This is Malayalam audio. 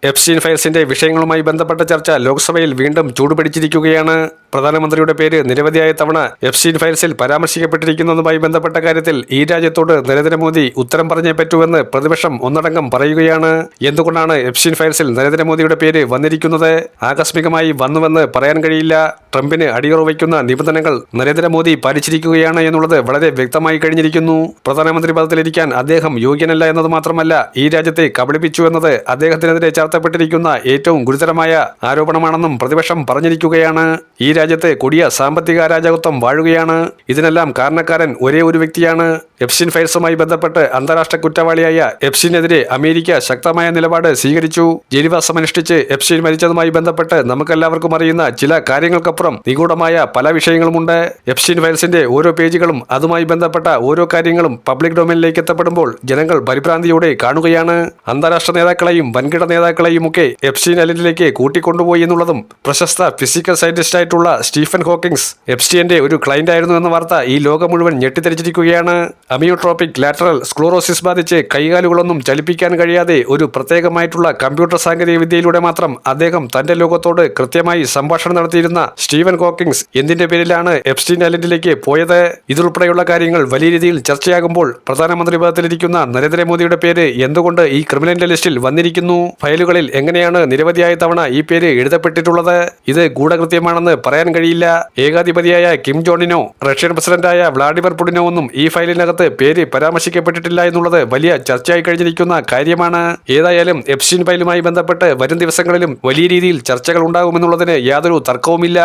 എപ്സ്റ്റീൻ ഫയൽസിന്റെ വിഷയങ്ങളുമായി ബന്ധപ്പെട്ട ചർച്ച ലോക്സഭയിൽ വീണ്ടും ചൂടുപിടിച്ചിരിക്കുകയാണ്. പ്രധാനമന്ത്രിയുടെ പേര് നിരവധിയായ തവണ എപ്സ്റ്റീൻ ഫയൽസിൽ പരാമർശിക്കപ്പെട്ടിരിക്കുന്നതുമായി ബന്ധപ്പെട്ട കാര്യത്തിൽ ഈ രാജ്യത്തോട് നരേന്ദ്രമോദി ഉത്തരം പറഞ്ഞേ പറ്റൂവെന്ന് പ്രതിപക്ഷം ഒന്നടങ്കം പറയുകയാണ്. എന്തുകൊണ്ടാണ് എപ്സ്റ്റീൻ ഫയൽസിൽ നരേന്ദ്രമോദിയുടെ പേര് വന്നിരിക്കുന്നത്? ആകസ്മികമായി വന്നുവെന്ന് പറയാൻ കഴിയില്ല. ട്രംപിന് അടിയുറവയ്ക്കുന്ന നിബന്ധനകൾ നരേന്ദ്രമോദി പാലിച്ചിരിക്കുകയാണ് എന്നുള്ളത് വളരെ വ്യക്തമായി കഴിഞ്ഞിരിക്കുന്നു. പ്രധാനമന്ത്രി പദത്തിലിരിക്കാൻ അദ്ദേഹം യോഗ്യനല്ല എന്നത് മാത്രമല്ല, ഈ രാജ്യത്തെ കബളിപ്പിച്ചു എന്നത് അദ്ദേഹത്തിനെതിരെ ചാർത്തപ്പെട്ടിരിക്കുന്ന ഏറ്റവും ഗുരുതരമായ ആരോപണമാണെന്നും പ്രതിപക്ഷം പറഞ്ഞിരിക്കുകയാണ്. ഈ രാജ്യത്ത് കൊടിയ സാമ്പത്തിക അരാജകത്വം വാഴുകയാണ്. ഇതിനെല്ലാം കാരണക്കാരൻ ഒരേ ഒരു വ്യക്തിയാണ്. എപ്സ്റ്റീൻ ഫയൽസുമായി ബന്ധപ്പെട്ട് അന്താരാഷ്ട്ര കുറ്റവാളിയായ എപ്സ്റ്റീനെതിരെ അമേരിക്ക ശക്തമായ നിലപാട് സ്വീകരിച്ചു. ജയിൽവാസം അനുഷ്ഠിച്ച് എപ്സ്റ്റീൻ മരിച്ചതുമായി ബന്ധപ്പെട്ട് നമുക്കെല്ലാവർക്കും അറിയുന്ന ചില കാര്യങ്ങൾക്കപ്പുറം നിഗൂഢമായ പല വിഷയങ്ങളുമുണ്ട്. എപ്സ്റ്റീൻ ഫയൽസിന്റെ ഓരോ പേജുകളും അതുമായി ബന്ധപ്പെട്ട ഓരോ കാര്യങ്ങളും പബ്ലിക് ഡൊമൈനിലേക്ക് എത്തപ്പെടുമ്പോൾ ജനങ്ങൾ പരിഭ്രാന്തിയോടെ കാണുകയാണ്. അന്താരാഷ്ട്ര നേതാക്കളെയും വൻകിട നേതാക്കളെയും ഒക്കെ എപ്സ്റ്റീൻ ഐലൻഡിലേക്ക് കൂട്ടിക്കൊണ്ടുപോയി എന്നുള്ളതും പ്രശസ്ത ഫിസിക്കൽ സയന്റിസ്റ്റ് ആയിട്ടുള്ള സ്റ്റീഫൻ ഹോക്കിങ്സ് എപ്സ്റ്റീന്റെ ഒരു ക്ലയന്റ് ആയിരുന്നു എന്ന വാർത്ത ഈ ലോകം മുഴുവൻ ഞെട്ടിത്തെറിച്ചിരിക്കുകയാണ്. അമിയോട്രോപിക് ലാറ്ററൽ സ്ക്ലറോസിസ് ബാധിച്ച് കൈകാലുകളൊന്നും ചലിപ്പിക്കാൻ കഴിയാതെ ഒരു പ്രത്യേകമായിട്ടുള്ള കമ്പ്യൂട്ടർ സാങ്കേതിക വിദ്യയിലൂടെ മാത്രം അദ്ദേഹം തന്റെ ലോകത്തോട് കൃത്യമായി സംഭാഷണം നടത്തിയിരുന്ന സ്റ്റീഫൻ ഹോക്കിങ്സ് എന്തിന്റെ പേരിലാണ് എപ്സ്റ്റീൻ ഐലൻഡിലേക്ക് പോയത്? ഇതുൾപ്പെടെയുള്ള കാര്യങ്ങൾ വലിയ രീതിയിൽ ചർച്ചയാകുമ്പോൾ പ്രധാനമന്ത്രി പദത്തിലിരിക്കുന്ന നരേന്ദ്രമോദിയുടെ പേര് എന്തുകൊണ്ട് ഈ ക്രിമിനൽ ലിസ്റ്റിൽ വന്നിരിക്കുന്നു? ഫയലുകളിൽ എങ്ങനെയാണ് നിരവധിയായ തവണ ഈ പേര് എഴുതപ്പെട്ടിട്ടുള്ളത്? ഇത് ഗൂഢകൃത്യമാണെന്ന് പറയാൻ കഴിയില്ല. ഏകാധിപതിയായ കിം ജോണിനോ റഷ്യൻ പ്രസിഡന്റായ വ്ളാഡിമിർ പുടിനോ ഒന്നും ഈ ഫയലിനകത്ത് പേര് പരാമർശിക്കപ്പെട്ടിട്ടില്ല എന്നുള്ളത് വലിയ ചർച്ചയായി കഴിഞ്ഞിരിക്കുന്ന കാര്യമാണ്. ഏതായാലും എപ്സ്റ്റീൻ ഫയലുമായി ബന്ധപ്പെട്ട് വരും ദിവസങ്ങളിലും വലിയ രീതിയിൽ ചർച്ചകൾ ഉണ്ടാകുമെന്നുള്ളതിന് യാതൊരു തർക്കവുമില്ല.